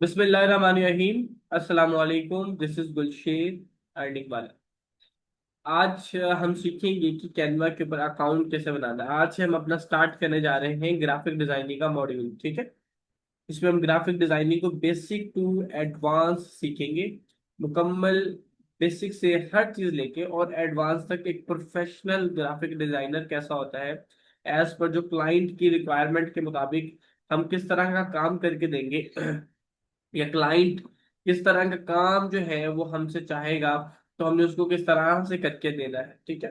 बिस्मिल्लाहिर्रहमानिर्रहीम। अस्सलाम वालेकुम। दिस इज गुलशेर अर्निंग वाला। आज हम सीखेंगे कि कैनवा के ऊपर अकाउंट कैसे बनाना है। आज से हम अपना स्टार्ट करने जा रहे हैं ग्राफिक डिजाइनिंग का मॉड्यूल। ठीक है। इसमें हम ग्राफिक डिजाइनिंग को बेसिक टू एडवांस सीखेंगे। मुकम्मल बेसिक से हर चीज लेके और एडवांस तक एक प्रोफेशनल ग्राफिक डिजाइनर कैसा होता है, एज पर जो क्लाइंट की रिक्वायरमेंट के मुताबिक हम किस तरह का काम करके देंगे या क्लाइंट किस तरह का काम जो है वो हमसे चाहेगा, तो हमने उसको किस तरह से करके देना है। ठीक है।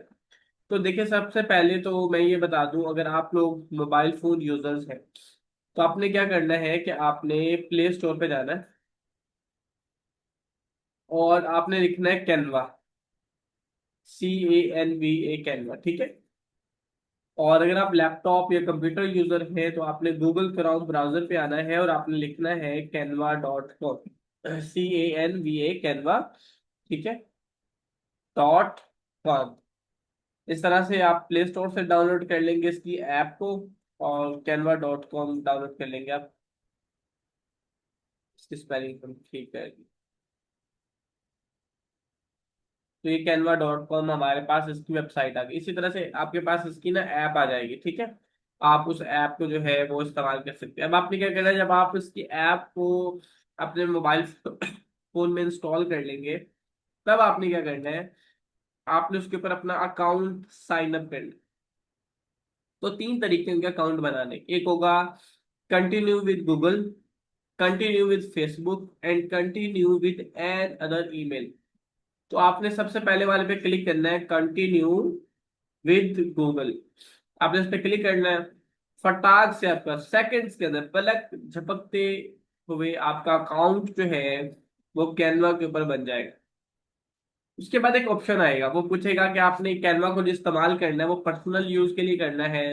तो देखिए, सबसे पहले तो मैं ये बता दूं, अगर आप लोग मोबाइल फोन यूजर्स हैं तो आपने क्या करना है कि आपने प्ले स्टोर पे जाना है और आपने लिखना है कैनवा। CANVA Canva. ठीक है। और अगर आप लैपटॉप या कंप्यूटर यूजर हैं तो आपने गूगल क्रोम ब्राउजर पे आना है और आपने लिखना है canva.com। CANVA Canva. ठीक है। .com। इस तरह से आप प्ले स्टोर से डाउनलोड कर लेंगे इसकी ऐप को और canva.com डाउनलोड कर लेंगे आप। इसकी स्पेलिंग ठीक है। तो ये canva.com हमारे पास इसकी वेबसाइट आ गई। इसी तरह से आपके पास इसकी ना ऐप आ जाएगी। ठीक है। आप उस ऐप को जो है वो इस्तेमाल कर सकते हैं। अब आपने क्या करना है, जब आप इसकी ऐप को अपने मोबाइल फोन में इंस्टॉल कर लेंगे, तब आपने क्या करना है, आपने उसके ऊपर अपना अकाउंट साइन अप करना है। तो तीन तरीके होंगे अकाउंट बनाने के। एक होगा continue with Google, continue with Facebook and continue with another email. तो आपने सबसे पहले वाले पे क्लिक करना है, कंटिन्यू विद गूगल। आपने इस पे क्लिक करना है। फटाक से आपका सेकंड्स के अंदर पलक झपकते हुए आपका अकाउंट जो है वो कैनवा के ऊपर बन जाएगा। उसके बाद एक ऑप्शन आएगा, वो पूछेगा कि आपने कैनवा को जो इस्तेमाल करना है वो पर्सनल यूज के लिए करना है,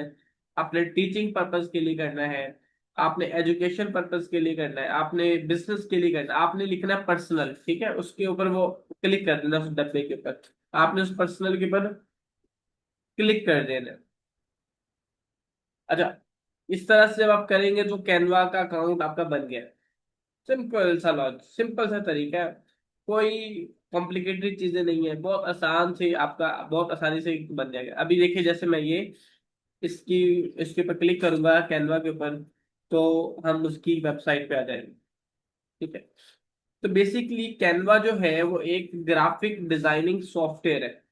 अपने टीचिंग पर्पस के लिए करना है, आपने एजुकेशन पर्पस के लिए करना है, आपने बिजनेस के लिए करना है। आपने लिखना है पर्सनल। ठीक है। उसके ऊपर वो क्लिक कर देना, उस डब्बे के ऊपर आपने उस पर्सनल के ऊपर क्लिक कर देना। अच्छा, इस तरह से जब आप करेंगे तो कैनवा का अकाउंट आपका बन गया। सिंपल सा तरीका है। कोई कॉम्प्लिकेटेड चीजें नहीं है, बहुत आसान से आपका बहुत आसानी से बन जाएगा। अभी देखिए, जैसे मैं ये इसकी इसके ऊपर क्लिक करूंगा कैनवा के ऊपर, तो हम उसकी वेबसाइट पे आ जाएंगे। ठीक है। तो बेसिकली कैनवा जो है वो एक ग्राफिक डिजाइनिंग सॉफ्टवेयर है।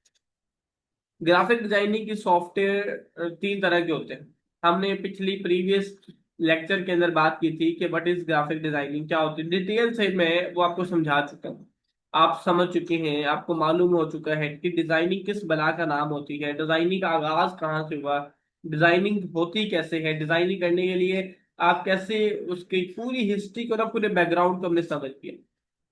ग्राफिक डिजाइनिंग की सॉफ्टवेयर तीन तरह के होते हैं। हमने पिछली प्रीवियस लेक्चर के अंदर बात की थी कि व्हाट इज ग्राफिक डिजाइनिंग, क्या होती है। डिटेल से मैं वो आपको समझा चुका हूँ, आप समझ चुके हैं, आपको मालूम हो चुका है कि डिजाइनिंग किस बला का नाम होती है, डिजाइनिंग का आगाज कहाँ से हुआ, डिजाइनिंग होती कैसे है, डिजाइनिंग करने के लिए आप कैसे उसकी पूरी हिस्ट्री को ना, पूरे बैकग्राउंड को हमने समझ लिया।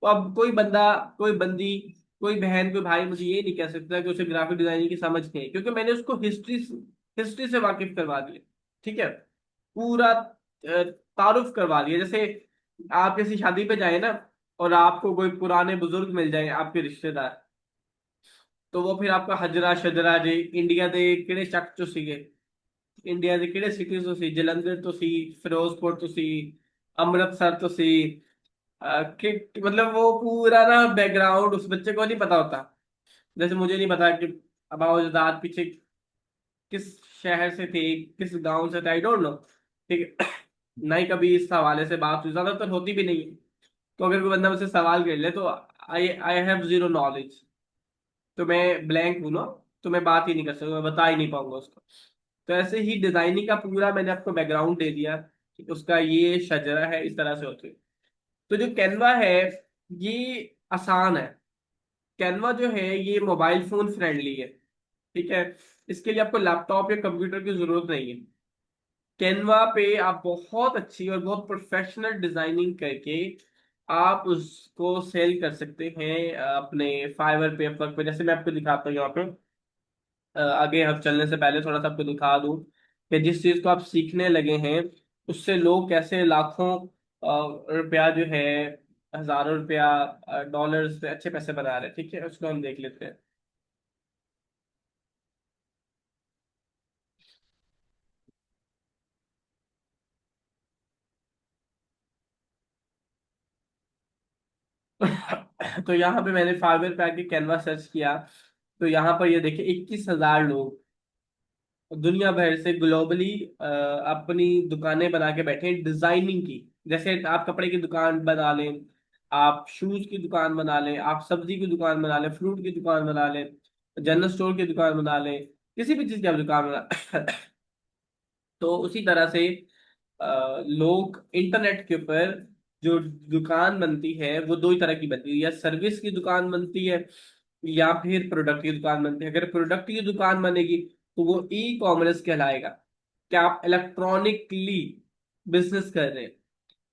तो अब कोई बंदा, कोई बंदी, कोई बहन, कोई भाई मुझे ये नहीं कह सकता कि उसे ग्राफिक डिजाइनिंग की समझ नहीं है, क्योंकि मैंने उसको हिस्ट्री हिस्ट्री से वाकिफ करवा दिया। ठीक है। पूरा तारुफ करवा दिया। जैसे आप किसी शादी पे जाए ना और आपको कोई पुराने बुजुर्ग मिल जाए आपके रिश्तेदार, तो वो फिर आपका हजरा शजरा जे इंडिया ਦੇ ਕਿਹੜੇ ਚੱਕ ਚੋਂ ਸੀਗੇ, ਇੰਡੀਆ ਦੇ ਕਿਹੜੇ ਸਿਟੀ ਤੋਂ ਸੀ, ਜਲੰਧਰ ਤੋਂ ਸੀ, ਫਿਰੋਜ਼पुर ਤੋਂ ਸੀ, अमृतसर तो सी, मतलब वो पूरा ना बैकग्राउंड उस बच्चे को नहीं पता होता। जैसे मुझे नहीं पता कि अबाउजाद पीछे किस शहर से थे, किस गांव से थे, आई डोंट नो। ठीक है। ना ही कभी इस हवाले से बात हुई, ज्यादातर होती भी नहीं है। तो अगर कोई बंदा मुझसे सवाल कर ले तो आई आई हैव जीरो नॉलेज, तो मैं ब्लैंक हूं ना, तो मैं बात ही नहीं कर सकता, मैं बता ही नहीं पाऊंगा उसको। तो ऐसे ही डिजाइनिंग का पूरा मैंने आपको बैकग्राउंड दे दिया कि उसका ये शजरा है, इस तरह से होती है। तो जो कैनवा है ये आसान है। कैनवा जो है ये मोबाइल फोन फ्रेंडली है। ठीक है। इसके लिए आपको लैपटॉप या कंप्यूटर की जरूरत नहीं है। कैनवा पे आप बहुत अच्छी और बहुत प्रोफेशनल डिजाइनिंग करके आप उसको सेल कर सकते हैं अपने फाइवर पे, अपवर्क पे। जैसे मैं आपको दिखाता हूँ यहाँ पे, आगे हम चलने से पहले थोड़ा सा आपको दिखा दूं कि जिस चीज को आप सीखने लगे हैं उससे लोग कैसे लाखों रुपया जो है, हजारों रुपया, डॉलर्स पे अच्छे पैसे बना रहे हैं। ठीक है, उसको हम देख लेते हैं। तो यहाँ पे मैंने फाइवर पे आके कैनवा सर्च किया, तो यहाँ पर ये देखिए 21,000 लोग दुनिया भर से ग्लोबली अपनी दुकानें बना के बैठे हैं डिजाइनिंग की। जैसे आप कपड़े की दुकान बना लें, आप शूज की दुकान बना लें, आप सब्जी की दुकान बना लें, फ्रूट की दुकान बना लें, जनरल स्टोर की दुकान बना लें, किसी भी चीज की आप दुकान बना तो उसी तरह से लोग इंटरनेट के ऊपर जो दुकान बनती है वो दो ही तरह की बनती है, या सर्विस की दुकान बनती है या फिर प्रोडक्ट की दुकान बनती है। अगर प्रोडक्ट की दुकान बनेगी तो वो ई कॉमर्स कहलाएगा, कि आप इलेक्ट्रॉनिकली बिजनेस कर रहे हैं,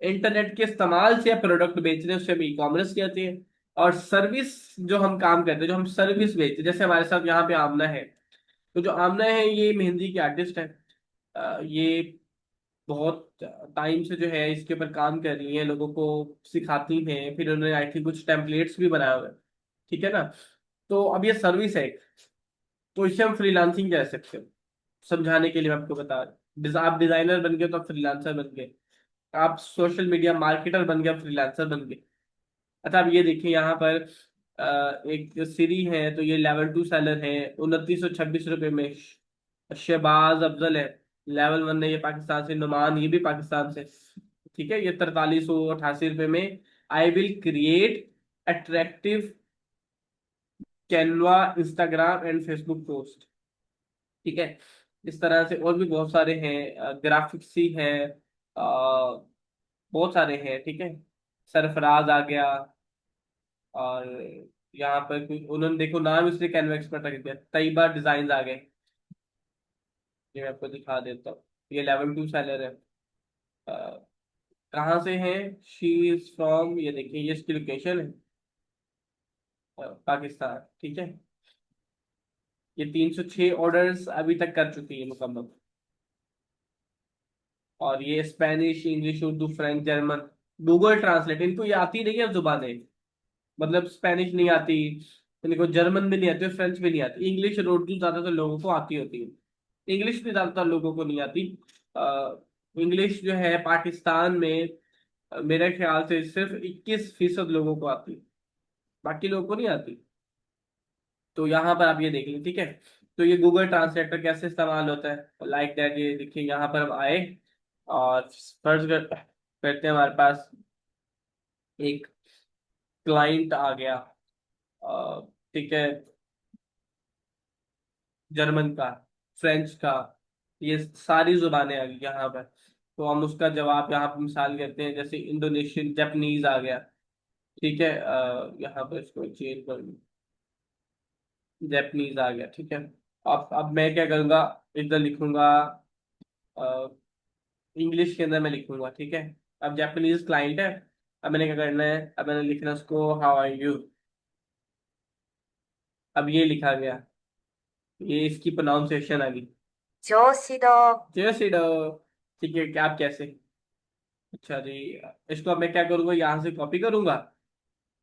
इंटरनेट के इस्तेमाल से आप प्रोडक्ट बेच रहे हैं, उससे हम ई कॉमर्स कहते हैं। और सर्विस जो हम काम करते हैं, जो हम सर्विस बेचते हैं, जैसे हमारे साथ यहाँ पे आमना है, तो जो आमना है ये मेहंदी की आर्टिस्ट है। ये बहुत टाइम से जो है इसके ऊपर काम कर रही हैं, लोगों को सिखाती हैं, फिर उन्होंने आई थिंक कुछ टेम्पलेट्स भी बनाए हुए हैं, ठीक है ना। तो अब ये सर्विस है, तो इससे हम फ्रीलांसिंग कह सकते हो। समझाने के लिए मैं आपको बता रहा हूँ, आप डिजाइनर बन गए तो आप फ्रीलांसर बन गए, आप सोशल मीडिया मार्केटर बन गए, फ्रीलांसर बन गए। अच्छा अब ये देखिए यहाँ पर एक सीरी है, तो ये लेवल 2 सेलर है 2926 रुपये में। शहबाज अफजल है लेवल 1 है, ये पाकिस्तान से। नुमान ये भी पाकिस्तान से, ठीक है। ये 4388 रुपये में। I will create attractive Canva Instagram and Facebook post, ठीक है। इस तरह से और भी बहुत सारे हैं, ग्राफिक्स ही है, बहुत सारे हैं, ठीक है। सरफराज आ गया। और यहाँ पर उन्होंने देखो नाम इसलिए कैनवा एक्सपर्ट रख दिया, तैयबा डिजाइन आ गए। ये मैं आपको दिखा देता हूँ, ये लेवल 2 सेलर है। अ, कहाँ से है, शी इज फ्रॉम, ये देखिए ये इसकी लोकेशन है, पाकिस्तान, ठीक है। ये 306 ऑर्डर्स अभी तक कर चुकी है मुकम्मल। और ये Spanish, English, Urdu, French, German, Google translate, इनको ये आती नहीं है जुबानें। मतलब स्पेनिश नहीं आती इनको, जर्मन भी नहीं आती और फ्रेंच भी नहीं आती। इंग्लिश और उर्दू ज्यादातर लोगों को आती होती है, इंग्लिश भी ज्यादातर लोगों को नहीं आती। इंग्लिश जो है पाकिस्तान में मेरे ख्याल से सिर्फ 21% लोगों को आती है, बाकी लोगों को नहीं आती। तो यहाँ पर आप ये देख लें, ठीक है। तो ये गूगल ट्रांसलेटर कैसे इस्तेमाल होता है, लाइक दैट, ये देखिए यहाँ पर हम आए और सर्च करते हैं, हमारे पास एक क्लाइंट आ गया, ठीक है, जर्मन का, फ्रेंच का, ये सारी जुबानें आ गई यहाँ पर। तो हम उसका जवाब यहाँ पर मिसाल करते हैं, जैसे इंडोनेशियन, जापानीज आ गया, ठीक है। यहाँ पर इसको चेंज कर, जापानीज आ गया, ठीक है। अब मैं क्या करूँगा, इधर लिखूंगा इंग्लिश के अंदर मैं लिखूंगा, ठीक है। अब जापानीज क्लाइंट है, अब मैंने क्या करना है, अब मैंने लिखना है उसको हाउ आर यू। अब ये लिखा गया, ये इसकी प्रोनाउंसिएशन आ गई, 調子ど जैसे ठीक है, क्या आप कैसे। अच्छा जी, इसको अब मैं क्या करूंगा, यहाँ से कॉपी करूंगा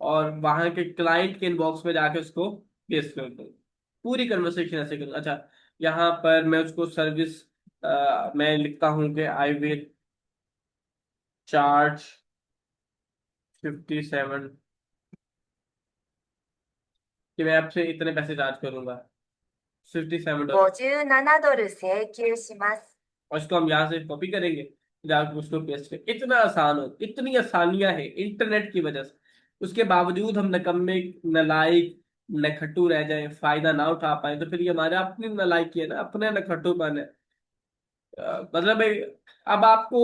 और वहां के क्लाइंट के इनबॉक्स में जाके उसको पेस्ट कर दूंगा। पूरी कन्वर्सेशन ऐसे करूंगा। अच्छा, यहाँ पर मैं उसको सर्विस, मैं लिखता हूँ कि आई विल चार्ज 57, कि मैं आपसे इतने पैसे चार्ज करूंगा, $57। 57ドル請求します。और इसको हम यहाँ से कॉपी करेंगे, जाकर उसको पेस्ट करें। इतना आसान हो, इतनी आसानियां हैं इंटरनेट की वजह से, उसके बावजूद हम नकम्मे, नालायक, नखट्टू रह जाए, फायदा ना उठा पाए, तो फिर ये हमारे अपनी नालायकी है ना, अपने नखट्टूपन है। मतलब अब आपको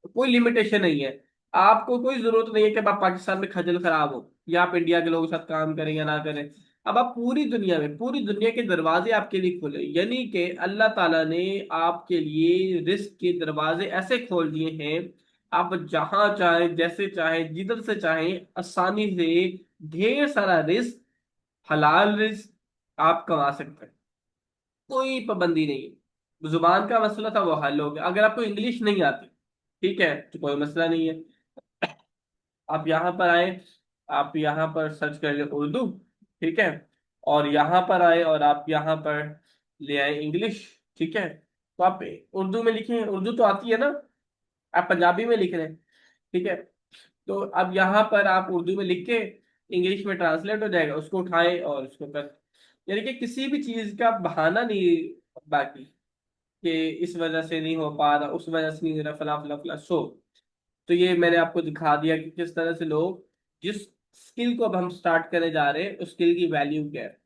कोई लिमिटेशन नहीं है, आपको कोई जरूरत नहीं है कि अब आप पाकिस्तान में खजल खराब हो या आप इंडिया के लोगों के साथ काम करें या ना करें। अब आप पूरी दुनिया में, पूरी दुनिया के दरवाजे आपके लिए खोले, यानी कि अल्लाह ताला ने आपके लिए रिस्क के दरवाजे ऐसे खोल दिए हैं, आप जहां चाहें, जैसे चाहें, जिधर से चाहें, आसानी से ढेर सारा रिस्क, हलाल रिस्क आप कमा सकते हैं। कोई पाबंदी नहीं है। जुबान का मसला था वो हल हो गया। अगर आपको इंग्लिश नहीं आती, ठीक है, तो कोई मसला नहीं है, आप यहाँ पर आए, आप यहाँ पर सर्च कर ले उर्दू, ठीक है। और यहाँ पर आए और आप यहाँ पर ले आए इंग्लिश, ठीक है। तो आप उर्दू में लिखें, उर्दू तो आती है ना, आप पंजाबी में लिख रहे हैं, ठीक है। तो अब यहाँ पर आप उर्दू में लिख के इंग्लिश में ट्रांसलेट हो जाएगा, उसको उठाएं और उसको कर, यानी कि किसी भी चीज का बहाना नहीं बाकी, कि इस वजह से नहीं हो पा रहा, उस वजह से नहीं हो रहा, फला फला फला। तो ये मैंने आपको दिखा दिया कि किस तरह से लोग, जिस स्किल को अब हम स्टार्ट करने जा रहे हैं, उस स्किल की वैल्यू क्या है,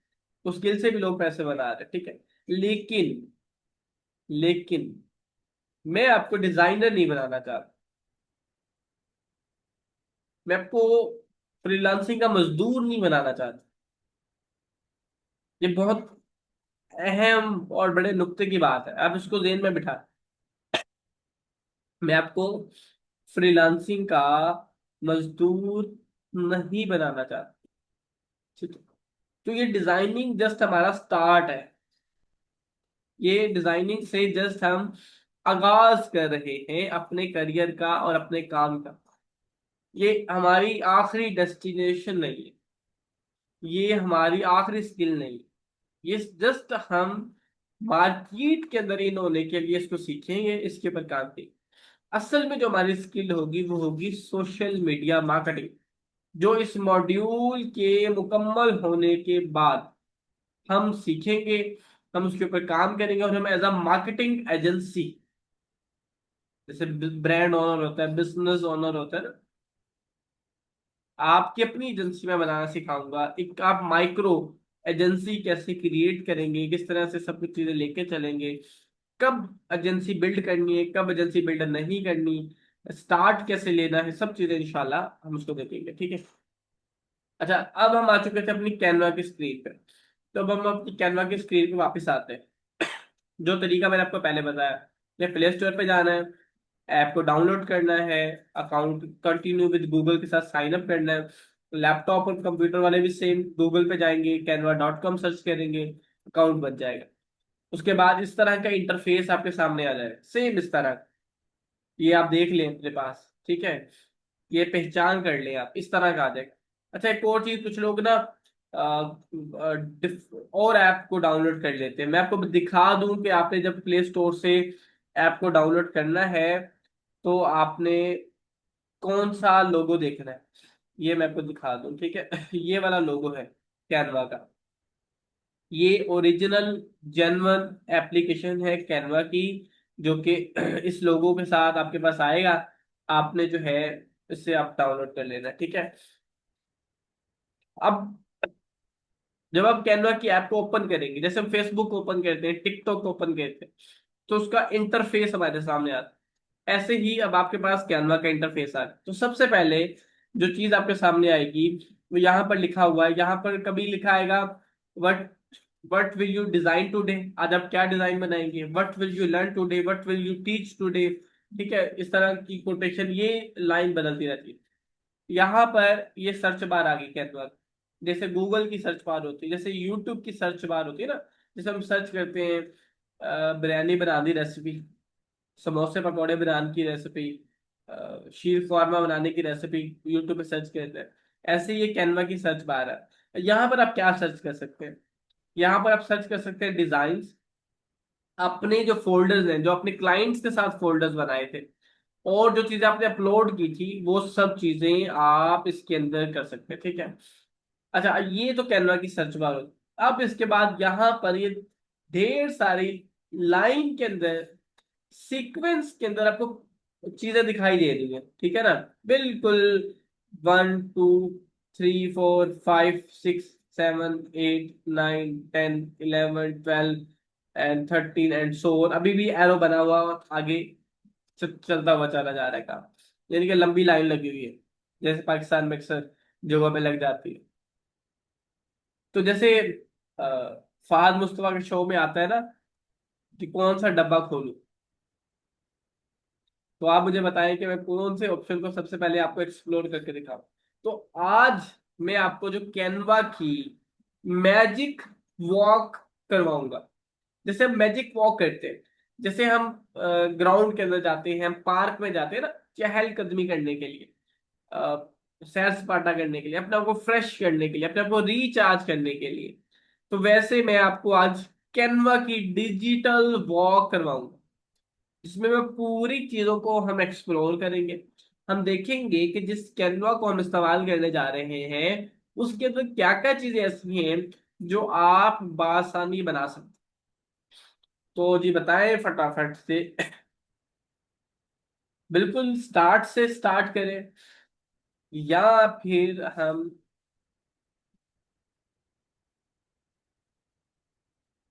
उस स्किल से भी लोग पैसे बना रहे हैं, ठीक है। लेकिन लेकिन मैं आपको डिजाइनर नहीं बनाना चाहता, मैं आपको फ्रीलांसिंग का मजदूर नहीं बनाना चाहता। ये बहुत अहम और बड़े नुक्ते की बात है, आप इसको जेहन में बिठा। मैं आपको फ्रीलांसिंग का मजदूर नहीं बनाना चाहता, ठीक है। तो ये डिजाइनिंग जस्ट हमारा स्टार्ट है, ये डिजाइनिंग से जस्ट हम आगाज कर रहे हैं अपने करियर का और अपने काम का। ये हमारी आखिरी डेस्टिनेशन नहीं है, ये हमारी आखिरी स्किल नहीं है, ये जस्ट हम मार्केट के अंदर इन होने के लिए इसको सीखेंगे, इसके ऊपर काम करेंगे। असल में जो हमारी स्किल होगी वो होगी सोशल मीडिया मार्केटिंग, जो इस मॉड्यूल के मुकम्मल होने के बाद हम सीखेंगे, हम उसके ऊपर काम करेंगे, और हम एज अ मार्केटिंग एजेंसी, जैसे ब्रांड ओनर होता है, बिजनेस ओनर होता है ना, आपकी अपनी एजेंसी में बनाना सिखाऊंगा। एक आप माइक्रो एजेंसी कैसे क्रिएट करेंगे, किस तरह से सब कुछ चीजें लेके चलेंगे, कब एजेंसी बिल्ड करनी है, कब एजेंसी बिल्ड नहीं करनी, स्टार्ट कैसे लेना है, सब चीजें इंशाल्लाह हम उसको देखेंगे, ठीक है। अच्छा, अब हम आ चुके थे अपनी कैनवा की स्क्रीन पे। तो अब हम अपनी कैनवा की स्क्रीन पे वापस आते हैं। जो तरीका मैंने आपको पहले बताया, ये प्ले स्टोर पे जाना है, ऐप को डाउनलोड करना है, अकाउंट कंटिन्यू विद गूगल के साथ साइन अप करना है। लैपटॉप और कंप्यूटर वाले भी सेम, गूगल पे जाएंगे, canva.com सर्च करेंगे, अकाउंट बन जाएगा। उसके बाद इस तरह का इंटरफेस आपके सामने आ जाएगा, सेम इस तरह। ये आप देख लें अपने पास, ठीक है, ये पहचान कर लें आप, इस तरह का आ जाएगा। अच्छा, एक और चीज, कुछ लोग ना और ऐप को डाउनलोड कर लेते हैं। मैं आपको दिखा दूं कि आपने जब प्ले स्टोर से ऐप को डाउनलोड करना है तो आपने कौन सा लोगो देखना है, ये मैं आपको दिखा दूं, ठीक है। ये वाला लोगो है कैनवा का, ये ओरिजिनल जेन्युइन एप्लीकेशन है कैनवा की, जो कि इस लोगो के साथ आपके पास आएगा। आपने जो है इससे आप डाउनलोड कर लेना, ठीक है। अब जब आप कैनवा की ऐप को ओपन करेंगे, जैसे हम फेसबुक ओपन करते हैं, टिकटॉक ओपन करते हैं, तो उसका इंटरफेस हमारे सामने आता है। ऐसे ही अब आपके पास कैनवा का इंटरफेस आ रहा है। तो सबसे पहले जो चीज आपके सामने आएगी वो यहाँ पर लिखा हुआ है, यहाँ पर कभी लिखा आएगा what what will you design today, आज आप क्या डिजाइन बनाएंगे, what will you learn today, what will you teach today, ठीक है। इस तरह की कोटेशन, ये लाइन बदलती रहती है। यहाँ पर ये सर्च बार आ गई कैनवा, जैसे गूगल की सर्च बार होती है, जैसे यूट्यूब की सर्च बार होती है ना, जैसे हम सर्च करते हैं बिरयानी बनाने की रेसिपी, समोसे पकौड़े बनाने की रेसिपी, शीर खुरमा बनाने की रेसिपी, यूट्यूब पे सर्च करते हैं। ऐसे ही ये कैनवा की सर्च बार है। यहाँ पर आप क्या सर्च कर सकते हैं, यहाँ पर आप सर्च कर सकते हैं डिजाइन, अपने जो फोल्डर्स हैं, जो अपने क्लाइंट्स के साथ फोल्डर्स बनाए थे, और जो चीजें आपने अपलोड की थी, वो सब चीजें आप इसके अंदर कर सकते हैं, ठीक है। अच्छा, ये तो कैनवा की सर्च बार होती है। अब इसके बाद यहाँ पर ये ढेर सारी लाइन के अंदर, सीक्वेंस के अंदर आपको चीजें दिखाई दे रही है, ठीक है ना, बिल्कुल। 1 2 3 4 5 6 7 8 9 10 11 12 एंड 13 एंड सो अभी भी एरो बना हुआ आगे चलता हुआ चला जा रहा है काम, यानी कि लंबी लाइन लगी हुई है, जैसे पाकिस्तान में अक्सर जगहों पे लग जाती है। तो जैसे अ, फहद मुस्तफा के शो में आता है ना कि कौन सा डब्बा खोलूं, तो आप मुझे बताएं कि मैं कौन से ऑप्शन को सबसे पहले आपको एक्सप्लोर करके दिखाऊं। तो आज मैं आपको जो कैनवा की मैजिक वॉक करवाऊंगा। जैसे हम मैजिक वॉक करते हैं, जैसे हम ग्राउंड के अंदर जाते हैं, हम पार्क में जाते हैं ना, चहलकदमी करने के लिए, सैर सपाटा करने के लिए, अपने आप को फ्रेश करने के लिए, अपने आप को रिचार्ज करने के लिए। तो वैसे मैं आपको आज कैनवा की डिजिटल वॉक करवाऊंगा, जिसमें मैं पूरी चीजों को हम एक्सप्लोर करेंगे। हम देखेंगे कि जिस कैनवा को हम इस्तेमाल करने जा रहे हैं उसके अंदर क्या क्या चीजें ऐसी हैं जो आप बासानी बना सकते। तो जी बताएं फटाफट से। बिल्कुल स्टार्ट से स्टार्ट करें या फिर हम,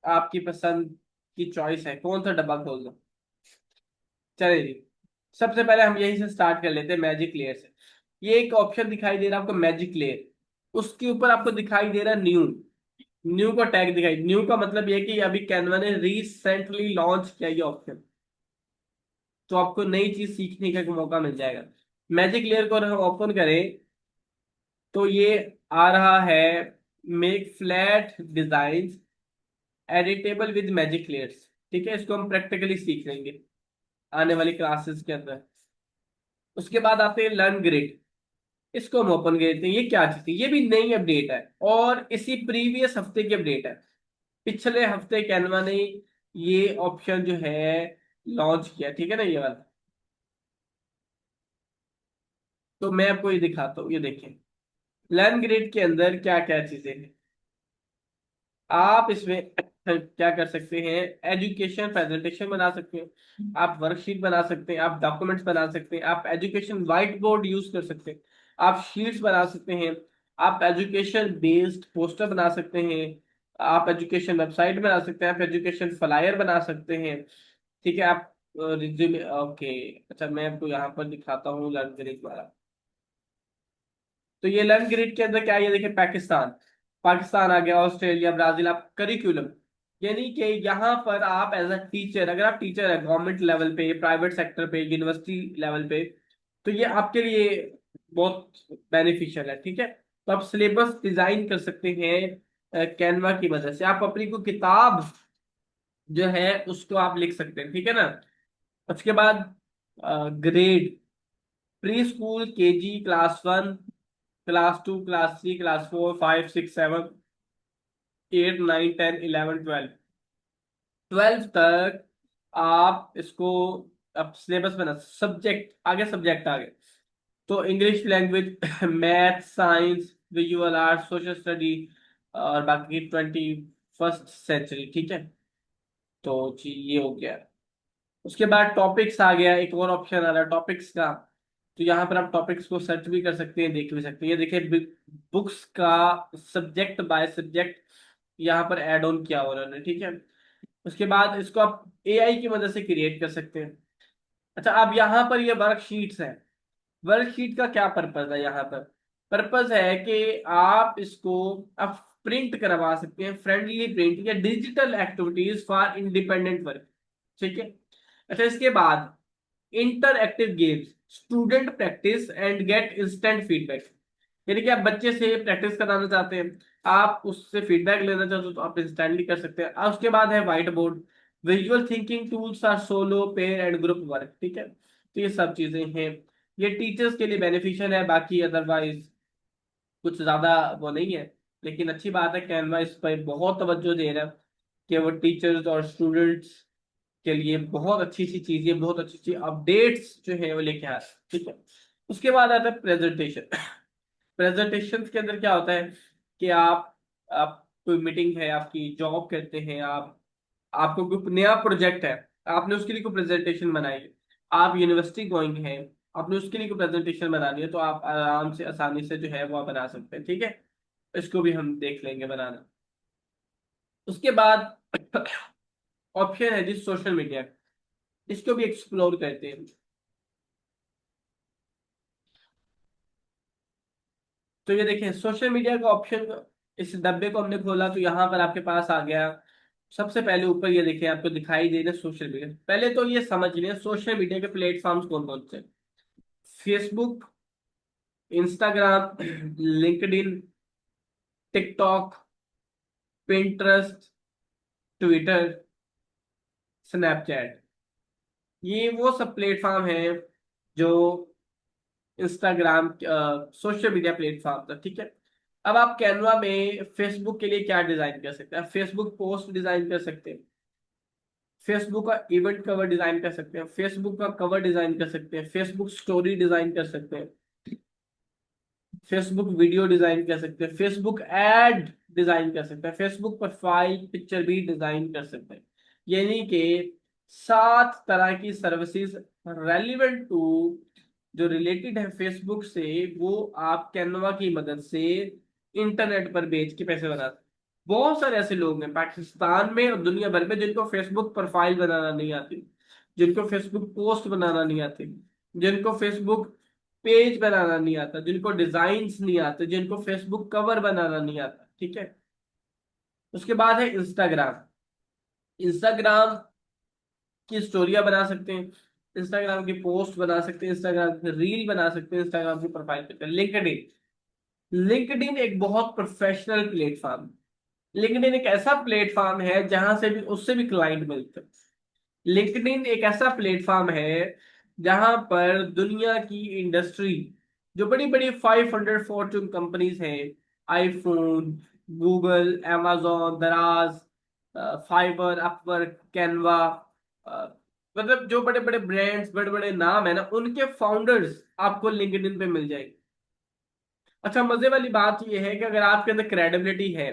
आपकी पसंद की चॉइस है, कौन सा डब्बा खोल दो। चलिए जी, सबसे पहले हम यहीं से स्टार्ट कर लेते हैं, मैजिक लेयर से। ये एक ऑप्शन दिखाई दे रहा है आपको, मैजिक लेयर। उसके ऊपर आपको दिखाई दे रहा है न्यू। न्यू का टैग दिखाई, न्यू का मतलब ये है कि अभी कैनवा ने रिसेंटली लॉन्च किया ये ऑप्शन। तो आपको नई चीज सीखने का मौका मिल जाएगा। मैजिक लेयर को अगर हम ओपन करें तो ये आ रहा है, make flat design editable with magic layers. ठीक है, इसको हम प्रैक्टिकली सीख लेंगे आने वाली क्लासेस के अंदर। उसके बाद आते हैं लर्न ग्रिड। इसको हम ओपन करते हैं, ये क्या चीज है, ये भी नई अपडेट है और इसी प्रीवियस हफ्ते की अपडेट है। पिछले हफ्ते कैनवा ने ये ऑप्शन जो है लॉन्च किया, ठीक है ना, ये वाला। तो मैं आपको ये दिखाता हूँ, ये देखिए लर्न ग्रिड के अंदर क्या क्या चीजें हैं। आप इसमें क्या कर सकते हैं, एजुकेशन प्रेजेंटेशन बना सकते हैं, आप वर्कशीट बना सकते हैं, आप डॉक्यूमेंट्स बना सकते हैं, आप एजुकेशन व्हाइट बोर्ड यूज कर सकते हैं, आप शीट्स बना सकते हैं, आप एजुकेशन बेस्ड पोस्टर बना सकते हैं, आप एजुकेशन वेबसाइट बना सकते हैं, आप एजुकेशन फ्लायर बना सकते हैं। ठीक है, आप रिज्यूमे, ओके। अच्छा मैं आपको यहाँ पर दिखाता हूँ लर्न ग्रिड वाला। तो ये लर्न ग्रिड के अंदर क्या है, ये देखिए पाकिस्तान, पाकिस्तान आ गया, ऑस्ट्रेलिया, ब्राजील, आप करिकुलम। यानी कि यहाँ पर आप एज अ टीचर, अगर आप टीचर है गवर्नमेंट लेवल पे, प्राइवेट सेक्टर पे, यूनिवर्सिटी लेवल पे, तो ये आपके लिए बहुत बेनिफिशियल है। ठीक है, तो आप सिलेबस डिजाइन कर सकते हैं कैनवा की मदद से। आप अपनी को किताब जो है उसको आप लिख सकते हैं, ठीक है ना। उसके बाद grade, pre school, KG, class 1, class 2, class 3, class 4, 5, 6, 7, 8, 9, 10, 11, 12, 12 तक आप इसको, अब सिलेबस बना, सब्जेक्ट आगे, सब्जेक्ट आगे, तो English language, math, science, visual art, social study, और बाकी 21st सेंचुरी। ठीक है, तो जी ये हो गया। उसके बाद टॉपिक्स आ गया, एक और ऑप्शन आ रहा है टॉपिक्स का। तो यहाँ पर आप टॉपिक्स को सर्च भी कर सकते हैं, देख भी सकते हैं। ये देखिए बुक्स का सब्जेक्ट बाय सब्जेक्ट यहाँ पर ऐड ऑन किया हुआ उन्होंने, ठीक है। उसके बाद इसको आप एआई की मदद से क्रिएट कर सकते हैं। अच्छा, अब यहाँ पर ये वर्कशीट्स है। वर्कशीट का क्या पर्पज है यहाँ पर, पर्पज है कि आप इसको आप प्रिंट करवा सकते हैं, फ्रेंडली प्रिंट या digital activities for independent work. ठीक है। अच्छा, इसके बाद interactive games, student practice and get instant feedback. यानी कि आप बच्चे से प्रैक्टिस कराना चाहते हैं, आप उससे फीडबैक लेना चाहते हो, तो आप इंस्टेंटली कर सकते हैं। और उसके बाद है white board, visual thinking tools are solo, pair and group work. ठीक है, तो ये सब चीजें हैं। ये टीचर्स के लिए बेनिफिशियल है, बाकी अदरवाइज कुछ ज्यादा वो नहीं है। लेकिन अच्छी बात है, कैनवा इस पर बहुत तवज्जो दे रहा है कि वो टीचर्स और स्टूडेंट्स के लिए बहुत अच्छी सी चीजें, बहुत अच्छी अच्छी अपडेट्स जो है वो लेके आ रहा है। ठीक है। उसके बाद आता है प्रेजेंटेशन। प्रेजेंटेशन के अंदर क्या होता है कि आप कोई मीटिंग है, आपकी जॉब करते हैं आप, आपको कोई नया प्रोजेक्ट है, आपने उसके लिए कोई प्रेजेंटेशन बनाई है, आप यूनिवर्सिटी गोइंग है, आपने उसके लिए कोई प्रेजेंटेशन बनानी है, तो आप आराम से आसानी से जो है वो बना सकते हैं। ठीक है, इसको भी हम देख लेंगे बनाना। उसके बाद ऑप्शन है जी सोशल मीडिया, इसको भी एक्सप्लोर करते हैं। तो ये देखें सोशल मीडिया का ऑप्शन, इस डब्बे को हमने खोला तो यहाँ पर आपके पास आ गया। सबसे पहले ऊपर ये देखिए आपको दिखाई दे रहे सोशल मीडिया। पहले तो ये समझ लें सोशल मीडिया के प्लेटफॉर्म्स कौन कौन से, Facebook, Instagram, LinkedIn, TikTok, Pinterest, Twitter, Snapchat. ये वो सब प्लेटफॉर्म हैं जो इंस्टाग्राम सोशल मीडिया प्लेटफॉर्म था। ठीक है, अब आप कैनवा में फेसबुक के लिए क्या डिजाइन कर सकते हैं, फेसबुक पोस्ट डिजाइन कर सकते हैं, फेसबुक का इवेंट कवर डिजाइन कर सकते हैं, फेसबुक का कवर डिजाइन कर सकते हैं, फेसबुक स्टोरी डिजाइन कर सकते हैं, फेसबुक वीडियो डिजाइन कर सकते हैं, फेसबुक एड डिजाइन कर सकते हैं, फेसबुक प्रोफाइल पिक्चर भी डिजाइन कर सकते हैं। यानी कि 7 तरह की सर्विसेज रेलिवेंट टू, जो रिलेटेड है फेसबुक से, वो आप कैनवा की मदद से इंटरनेट पर बेच के पैसे बना सकते हैं। बहुत सारे ऐसे लोग हैं पाकिस्तान में और दुनिया भर में जिनको फेसबुक प्रोफाइल बनाना नहीं आती, जिनको फेसबुक पोस्ट बनाना नहीं आती, जिनको फेसबुक पेज बनाना नहीं आता, जिनको डिजाइन्स नहीं आते, जिनको फेसबुक कवर बनाना नहीं आता। ठीक है। उसके बाद है इंस्टाग्राम। इंस्टाग्राम की स्टोरियां बना सकते हैं, इंस्टाग्राम की पोस्ट बना सकते हैं, इंस्टाग्राम की रील बना सकते हैं, इंस्टाग्राम की प्रोफाइल पे। लिंक्डइन, लिंक्डइन एक बहुत प्रोफेशनल प्लेटफॉर्म। लिंक्डइन एक ऐसा प्लेटफॉर्म है जहां से भी उससे भी क्लाइंट मिलते हैं। लिंक्डइन एक ऐसा प्लेटफॉर्म है जहां पर दुनिया की इंडस्ट्री, जो बड़ी बड़ी 500 फॉर्च्यून कंपनीज हैं, आईफोन, गूगल, amazon, दराज, फाइबर, अपवर्क, कैनवा, मतलब जो बड़े बड़े ब्रांड्स, बड़े बड़े नाम है ना, उनके फाउंडर्स आपको लिंक्डइन पे मिल जाएंगे। अच्छा, मजे वाली बात यह है कि अगर आपके अंदर क्रेडिबिलिटी है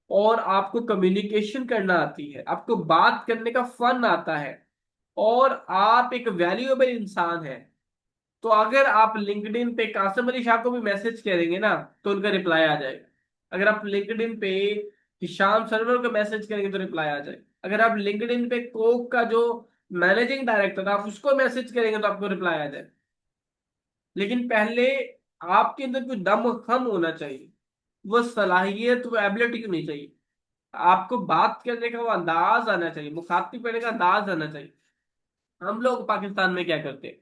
और आपको कम्युनिकेशन करना आती है, आपको बात करने का फन आता है, और आप एक वैल्यूएबल इंसान हैं, तो अगर आप लिंक्डइन पे कासिम अली शाह को भी मैसेज करेंगे ना, तो उनका रिप्लाई आ जाएगा। अगर आप लिंक्डइन पे हिशाम सरवर को मैसेज करेंगे तो रिप्लाई आ जाएगा। अगर आप लिंक्डइन पे कोक का जो मैनेजिंग डायरेक्टर आप उसको मैसेज करेंगे तो आपको रिप्लाई आ जाएगा। लेकिन पहले आपके अंदर कोई दम खम होना चाहिए, वो सलाहियत, वो एबिलिटी होनी चाहिए। आपको बात करने का वो अंदाज आना चाहिए, मुखातिब करने का अंदाज आना चाहिए। हम लोग पाकिस्तान में क्या करते हैं,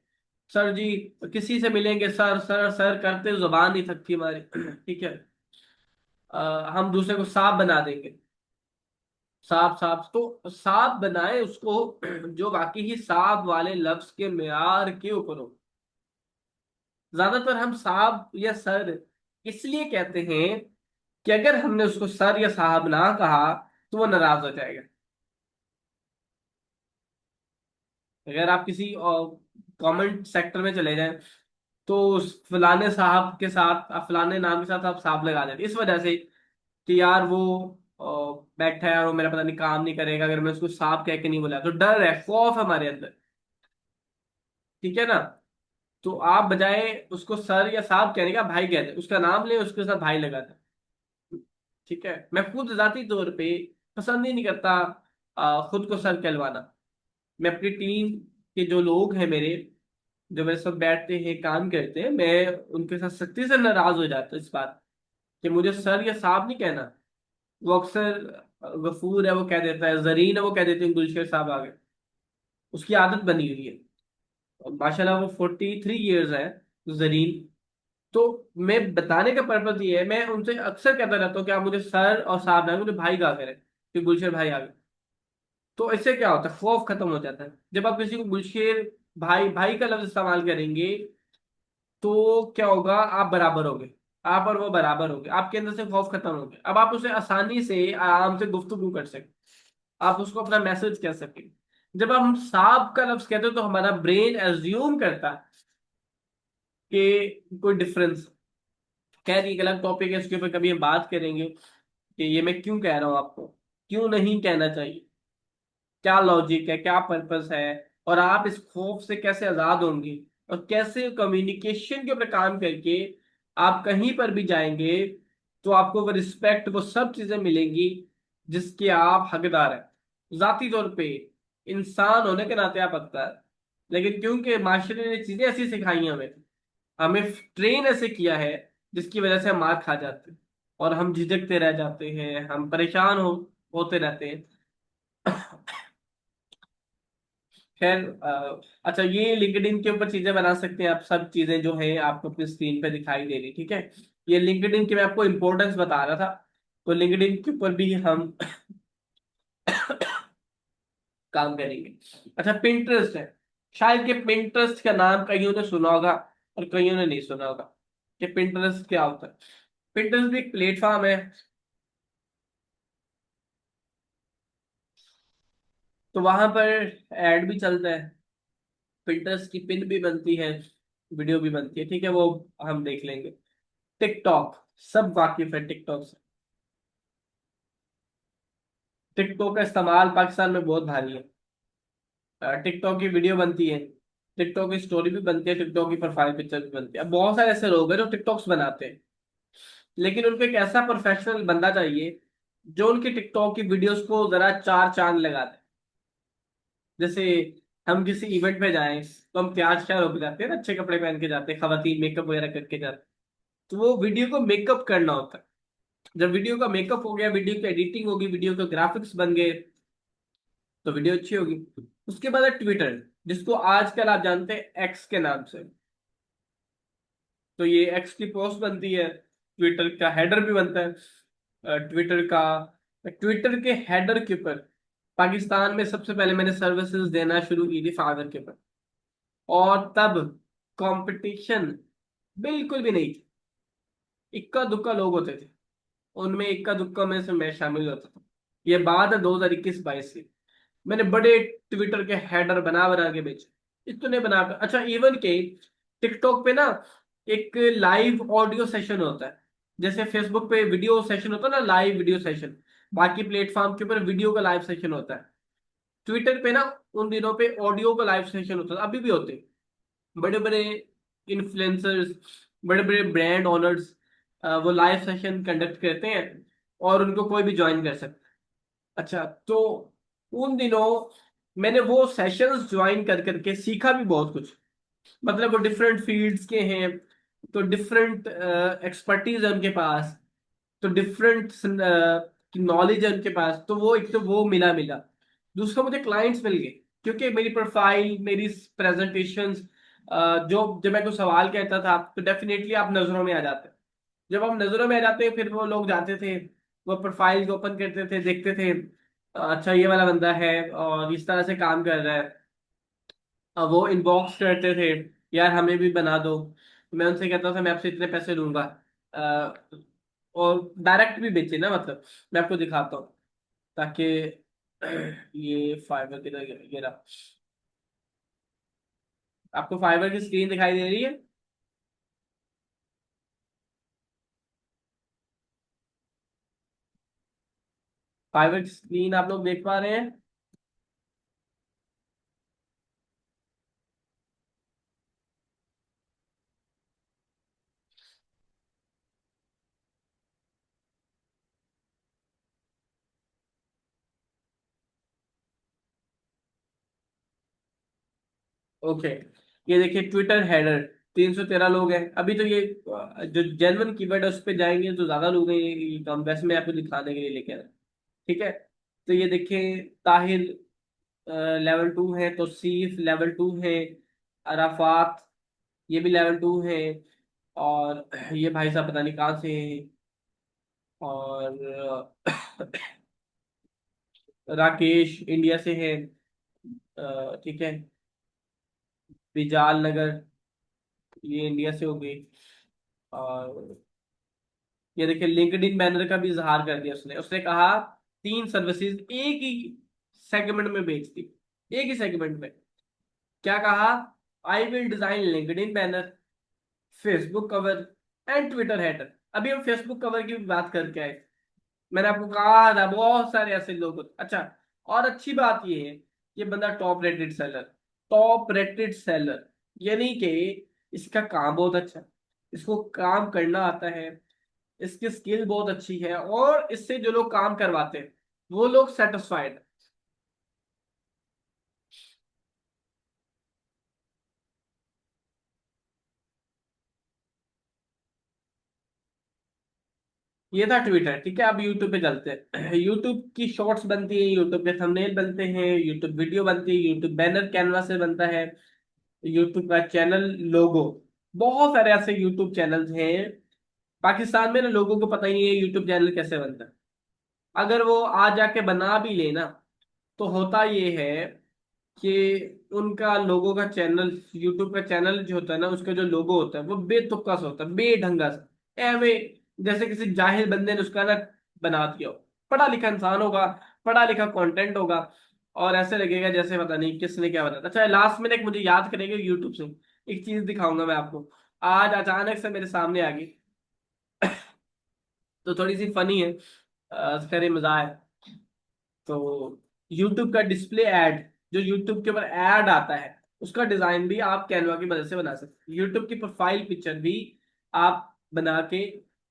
सर जी, किसी से मिलेंगे सर सर सर करते जुबान नहीं थकती हमारी। ठीक है। हम दूसरे को सांप बना देंगे। सांप सांप तो सांप बनाए उसको जो बाकी ही सांप वाले लफ्ज के मेयार के ऊपर हो। ज्यादातर हम साहब या सर इसलिए कहते हैं कि अगर हमने उसको सर या साहब ना कहा तो वो नाराज हो जाएगा। अगर आप किसी कमेंट सेक्टर में चले जाएं तो उस फलाने साहब के साथ, फलाने नाम के साथ आप साहब लगा देते इस वजह से कि यार वो बैठा है और वो मेरा पता नहीं काम नहीं करेगा अगर मैं उसको साहब कह के नहीं बोला, तो डर है, खौफ है हमारे अंदर। ठीक है ना। तो आप बजाय उसको सर या साहब कहने का भाई कहते, उसका नाम ले उसके साथ भाई लगाते। ठीक है। मैं खुद जाती तौर पे पसंद ही नहीं करता खुद को सर कहलवाना। मैं अपनी टीम के जो लोग हैं मेरे, जो मेरे साथ बैठते हैं काम करते हैं, मैं उनके साथ सख्ती से नाराज हो जाता हूँ इस बात कि मुझे सर या साहब नहीं कहना। वो अक्सर गफूर है वो कह देता है, जरीन है वो कह देते हैं गुलशेर साहब आ गए। उसकी आदत बनी हुई है। और माशाल्लाह वो 43 ईयर्स है जरीन। तो मैं बताने का पर्पज ये है, मैं उनसे अक्सर कहता रहता हूँ कि आप मुझे सर और साहब ना, मुझे भाई कहा करें कि गुलशेर भाई आ गए। तो इससे क्या होता है, खौफ खत्म हो जाता है। जब आप किसी को गुलशेर भाई भाई का लफ्ज इस्तेमाल करेंगे तो क्या होगा, आप बराबर हो गए, आप और वो बराबर हो गए, आपके अंदर से खौफ खत्म हो गया। अब आप उसे आसानी से आराम से गुफ्तगू कर सकते, आप उसको अपना मैसेज कह सकें। जब हम साहब का लफ्ज कहते हो तो हमारा ब्रेन एज्यूम करता है कि कोई डिफरेंस। खैर ये एक अलग टॉपिक है, इसके ऊपर कभी हम बात करेंगे कि ये मैं क्यों कह रहा हूँ आपको, क्यों नहीं कहना चाहिए, क्या लॉजिक है, क्या पर्पस है, और आप इस खौफ से कैसे आजाद होंगे, और कैसे कम्युनिकेशन के ऊपर काम करके आप कहीं पर भी जाएंगे तो आपको वो रिस्पेक्ट, वो सब चीजें मिलेंगी जिसके आप हकदार हैं। जाती तौर पे इंसान होने के नाते आप हकदार हैं। लेकिन क्योंकि माशरे ने चीजें ऐसी सिखाई हैं हमें, हमें ट्रेन ऐसे किया है जिसकी वजह से हम मार खा जाते हैं, और हम झिझकते रह जाते हैं, हम परेशान होते रहते हैं। खैर अच्छा, ये लिंक्डइन के ऊपर चीजें बना सकते हैं आप, सब चीजें जो है आपको अपनी स्क्रीन पे दिखाई दे रही। ठीक है। ये लिंक्डइन की मैं आपको इंपॉर्टेंस बता रहा था। तो लिंक्डइन के ऊपर भी हम काम करेंगे। अच्छा, पिंटरेस्ट है। शायद कि पिंटरेस्ट का नाम कईयों ने सुना होगा और कईयों ने नहीं सुना होगा कि पिंटरेस्ट क्या होता है। पिंटरेस्ट भी एक प्लेटफॉर्म है, तो वहां पर एड भी चलता है, पिंटरेस्ट की पिन भी बनती है, वीडियो भी बनती है। ठीक है, वो हम देख लेंगे। टिकटॉक, सब वाकिफ है टिकटॉक से। टिकटॉक का इस्तेमाल पाकिस्तान में बहुत भारी है। टिकटॉक की वीडियो बनती है, टिकटॉक की स्टोरी भी बनती है, टिकटॉक की प्रोफाइल पिक्चर भी बनती है। अब बहुत सारे ऐसे लोग हैं जो टिकटॉक्स बनाते हैं, लेकिन उनको एक ऐसा प्रोफेशनल बंदा चाहिए जो उनकी टिकटॉक की वीडियोस को जरा चार चांद लगा दे। जैसे हम किसी इवेंट में जाएं तो हम तैयार श्यार होकर जाते हैं ना, अच्छे कपड़े पहन के जाते हैं, खवातीन मेकअप वगैरह करके जाते हैं। तो वो वीडियो को मेकअप करना होता है। जब वीडियो का मेकअप हो गया, वीडियो की एडिटिंग होगी, वीडियो के ग्राफिक्स बन गए, तो वीडियो अच्छी होगी। उसके बाद है ट्विटर, जिसको आजकल आप जानते हैं एक्स के नाम से। तो ये एक्स की पोस्ट बनती है, ट्विटर का हेडर भी बनता है ट्विटर का। ट्विटर के हेडर के ऊपर पाकिस्तान में सबसे पहले मैंने सर्विसेज देना शुरू की थी फाइवर के ऊपर, और तब कंपटीशन बिल्कुल भी नहीं थी। इक्का दुक्का लोग होते थे, उनमें इक्का दुक्का में से मैं शामिल होता था। ये बात है 2021-22 की। मैंने बड़े ट्विटर के हेडर बना बना के बेचे, इतने बनाकर। अच्छा, इवन के टिकटॉक पे ना एक लाइव ऑडियो सेशन होता है, जैसे फेसबुक पे वीडियो सेशन होता है ना, लाइव वीडियो सेशन। बाकी प्लेटफॉर्म के ऊपर वीडियो का लाइव सेशन होता है, ट्विटर पे ना उन दिनों पे ऑडियो का लाइव सेशन होता है, अभी भी होते हैं। बड़े बड़े इन्फ्लुएंसर्स, बड़े बड़े ब्रांड ओनर्स वो लाइव सेशन कंडक्ट करते हैं, और उनको कोई भी ज्वाइन कर सकता है। अच्छा, तो उन दिनों मैंने वो सेशंस ज्वाइन कर करके सीखा भी बहुत कुछ। मतलब वो डिफरेंट फील्ड्स के हैं, तो डिफरेंट एक्सपर्टीज है उनके पास, तो डिफरेंट नॉलेज है उनके पास। तो वो एक तो वो मिला मिला, दूसरा मुझे क्लाइंट्स मिल गए, क्योंकि मेरी प्रोफाइल, मेरी प्रेजेंटेशंस, जो जब मैं कोई सवाल कहता था तो डेफिनेटली आप नजरों में आ जाते। जब हम नजरों में आ जाते फिर वो लोग जाते थे, वो प्रोफाइल को ओपन करते थे, देखते थे अच्छा ये वाला बंदा है और इस तरह से काम कर रहा है। अब वो इनबॉक्स करते थे, यार हमें भी बना दो। मैं उनसे कहता था मैं आपसे इतने पैसे लूंगा। अ, और डायरेक्ट भी बेचे ना, मतलब मैं आपको दिखाता हूँ, ताकि ये फाइबर किधर गिरा। आपको फाइबर की स्क्रीन दिखाई दे रही है? फाइबर की स्क्रीन आप लोग देख पा रहे हैं? ओके, ये देखिए ट्विटर हेडर, 313 लोग हैं अभी। तो ये जो जेन्युइन कीवर्ड है उस पे जाएंगे तो ज्यादा लोग हैं, ये कम। वैसे मैं आपको दिखाने के लिए लेके आया, ठीक है। तो ये देखिए, ताहिर लेवल 2 है, तो सीफ लेवल 2 है, अराफात ये भी लेवल 2 है, और ये भाई साहब पता नहीं कहाँ से हैं, और राकेश इंडिया से है, ठीक है। बिजाल नगर, ये इंडिया से हो गई। और ये देखिए लिंक्डइन बैनर का भी इजहार कर दिया उसने। उसने कहा 3 सर्विसेज एक ही सेगमेंट में बेच दी, एक ही सेगमेंट में। क्या कहा? I will design LinkedIn banner, Facebook cover and Twitter header. अभी हम फेसबुक कवर की भी बात करके आए। मैंने आपको कहा था बहुत सारे ऐसे लोग होते। अच्छा, और अच्छी बात ये है, ये बंदा top rated seller, top rated seller, यानी कि इसका काम बहुत अच्छा है, इसको काम करना आता है, इसकी स्किल बहुत अच्छी है, और इससे जो लोग काम करवाते हैं वो लोग सेटिस्फाइड। ये था ट्विटर, ठीक है। अब यूट्यूब पे चलते हैं। यूट्यूब की शॉर्ट्स बनती है, यूट्यूब के थंबनेल बनते हैं, यूट्यूब वीडियो बनती है, यूट्यूब बैनर कैनवा से बनता है, यूट्यूब का चैनल लोगो। बहुत सारे ऐसे यूट्यूब चैनल्स हैं पाकिस्तान में ना, लोगों को पता ही नहीं है यूट्यूब चैनल कैसे बनता है। अगर वो आज जाके बना भी लेना, तो होता ये है कि उनका लोगो का चैनल, यूट्यूब का चैनल जो होता है ना, उसका जो लोगो होता है वो बेतुका सा होता है, बेढंगा सा, एवे, जैसे किसी जाहिल बंदे ने उसका ना बना दिया हो। पढ़ा लिखा इंसान होगा, पढ़ा लिखा कंटेंट होगा, और ऐसे लगेगा जैसे पता नहीं किसने क्या बताया। अच्छा, लास्ट में एक मुझे याद करेंगे यूट्यूब से, एक चीज दिखाऊंगा मैं आपको। आज अचानक से मेरे सामने आ गई, तो थोड़ी सी फनी है, खैर मजा है। तो यूट्यूब का डिस्प्ले ऐड, जो यूट्यूब के ऊपर ऐड आता है, उसका डिजाइन भी आप कैनवा की मदद से बना सकते हैं। यूट्यूब की प्रोफाइल पिक्चर भी आप बना के,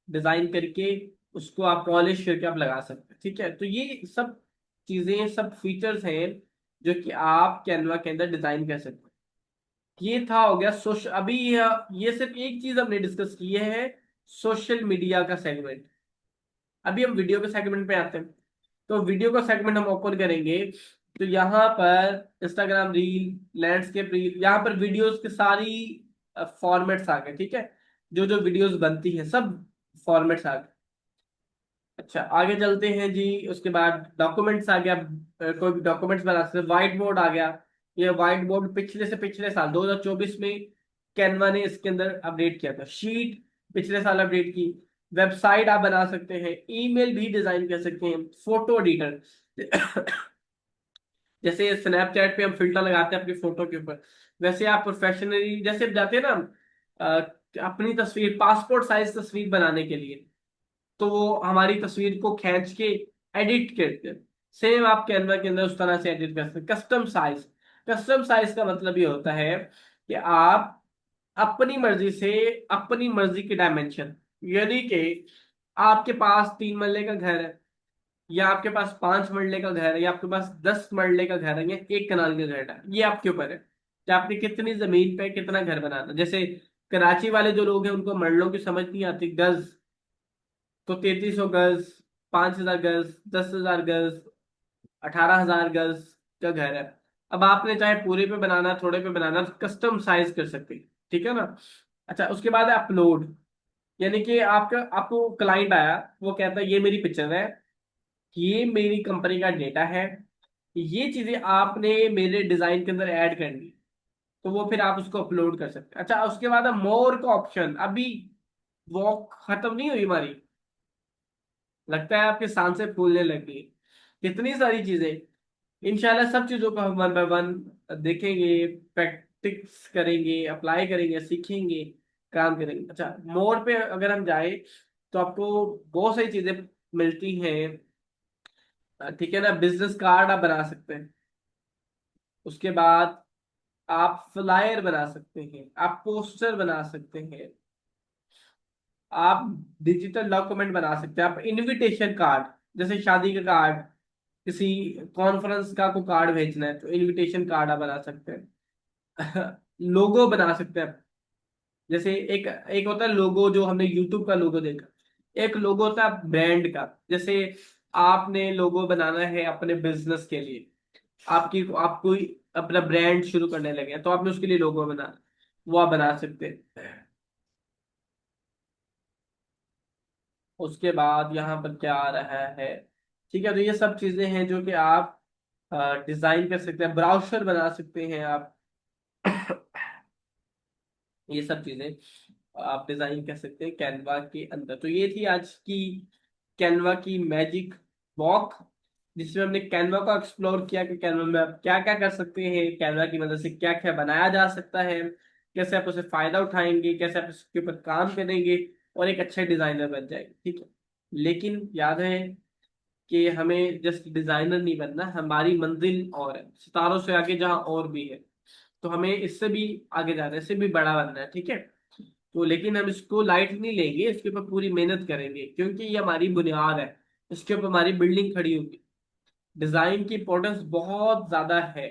डिजाइन करके, उसको आप पॉलिश करके आप लगा सकते हैं। ठीक है, तो ये सब चीजें, सब फीचर्स हैं जो कि आप कैनवा के अंदर डिजाइन कर सकते हैं। ये था, हो गया सोशल। अभी ये सिर्फ एक चीज हमने डिस्कस की है, सोशल मीडिया का सेगमेंट। अभी हम वीडियो के सेगमेंट पे आते हैं। तो वीडियो का सेगमेंट हम ओपन करेंगे, तो यहाँ पर इंस्टाग्राम रील, लैंडस्केप रील, यहाँ पर वीडियोस के सारी फॉर्मेट्स आ गए। ठीक है, जो जो वीडियोस बनती है सब फॉर्मेट्स आ गए। अच्छा, आगे चलते हैं जी। उसके बाद डॉक्यूमेंट्स आ गया, कोई भी डॉक्यूमेंट्स बना सकते हैं। व्हाइट बोर्ड आ गया। ये व्हाइट बोर्ड पिछले से पिछले साल 2024 में कैनवा ने इसके अंदर अपडेट किया था। शीट पिछले साल अपडेट की। वेबसाइट आप बना सकते हैं, ईमेल भी डिजाइन कर सकते हैं, फोटो एडिटर जैसे स्नैपचैट पे हम फिल्टर लगाते हैं अपनी फोटो के ऊपर, वैसे आप प्रोफेशनली जैसे जाते हैं ना, अपनी तस्वीर, पासपोर्ट साइज तस्वीर बनाने के लिए, तो वो हमारी तस्वीर को खींच के एडिट करते हैं। सेम आप कैनवा के अंदर उस तरह से एडिट कर सकते हैं। कस्टम साइज, कस्टम साइज का मतलब ये होता है कि आप अपनी मर्जी से, अपनी मर्जी के डायमेंशन, यानी कि आपके पास 3 मरले का घर है, या आपके पास 5 मरले का घर है, या आपके पास 10 मरले का घर है, या 1 कनाल का घर है, ये आपके ऊपर है कि आपने कितनी जमीन पे कितना घर बनाना। जैसे कराची वाले जो लोग हैं उनको मरलों की समझ नहीं आती, गज, तो 3300 गज, 5000 गज, 10,000 गज, 18,000 गज का घर है। अब आपने चाहे पूरे पे बनाना, थोड़े पे बनाना, कस्टम साइज कर सकते हैं। ठीक है ना। अच्छा, उसके बाद है अपलोड। यानी कि आपका, आपको क्लाइंट आया, वो कहता है ये मेरी पिक्चर है, ये मेरी कंपनी का डेटा है, ये चीजें आपने मेरे डिजाइन के अंदर ऐड करनी, तो वो फिर आप उसको अपलोड कर सकते हैं। अच्छा, उसके बाद है मोर का ऑप्शन। अभी वॉक खत्म नहीं हुई हमारी, लगता है आपके सांसें फूलने लगी। कितनी सारी चीजें, इंशाल्लाह सब चीजों को हम वन बाय वन देखेंगे, प्रैक्टिस करेंगे, अप्लाई करेंगे, सीखेंगे, काम करेंगे। अच्छा, मोर पे अगर हम जाए तो आपको बहुत सारी चीजें मिलती हैं। ठीक है ना, बिजनेस कार्ड आप बना सकते हैं। उसके बाद आप फ्लायर बना सकते हैं, आप पोस्टर बना सकते हैं, आप डिजिटल डॉक्यूमेंट बना सकते हैं, आप इनविटेशन कार्ड, जैसे शादी का कार्ड, किसी कॉन्फ्रेंस का को कार्ड भेजना है तो इनविटेशन कार्ड आप बना सकते हैं। लोगो बना सकते हैं। जैसे एक एक होता है लोगो, जो हमने यूट्यूब का लोगो देखा। एक लोगो होता है ब्रांड का, जैसे आपने लोगो बनाना है अपने बिजनेस के लिए, आपकी आपको अपना ब्रांड शुरू करने लगे हैं, तो आपने उसके लिए लोगो बनाना, वो आप बना सकते हैं। उसके बाद यहाँ पर क्या आ रहा है। ठीक है, तो ये सब चीजें हैं जो कि आप डिजाइन कर सकते हैं, ब्राउजर बना सकते हैं आप। ये सब चीजें आप डिजाइन कर सकते हैं कैनवा के अंदर। तो ये थी आज की कैनवा की मैजिक वॉक, जिसमें हमने कैनवा को एक्सप्लोर किया कि कैनवा में आप क्या क्या कर सकते हैं, कैनवा की मदद से क्या क्या बनाया जा सकता है, कैसे आप उसे फायदा उठाएंगे, कैसे आप इसके ऊपर काम करेंगे और एक अच्छे डिजाइनर बन जाएंगे। ठीक है, लेकिन याद है कि हमें जस्ट डिजाइनर नहीं बनना, हमारी मंजिल और है, सितारों से आगे जहाँ और भी है, तो हमें इससे भी आगे जाना है, इससे भी बड़ा बनना है। ठीक है, तो लेकिन हम इसको लाइट नहीं लेंगे, इसके ऊपर पूरी मेहनत करेंगे, क्योंकि ये हमारी बुनियाद है, इसके ऊपर हमारी बिल्डिंग खड़ी होगी। डिजाइन की इंपॉर्टेंस बहुत ज्यादा है।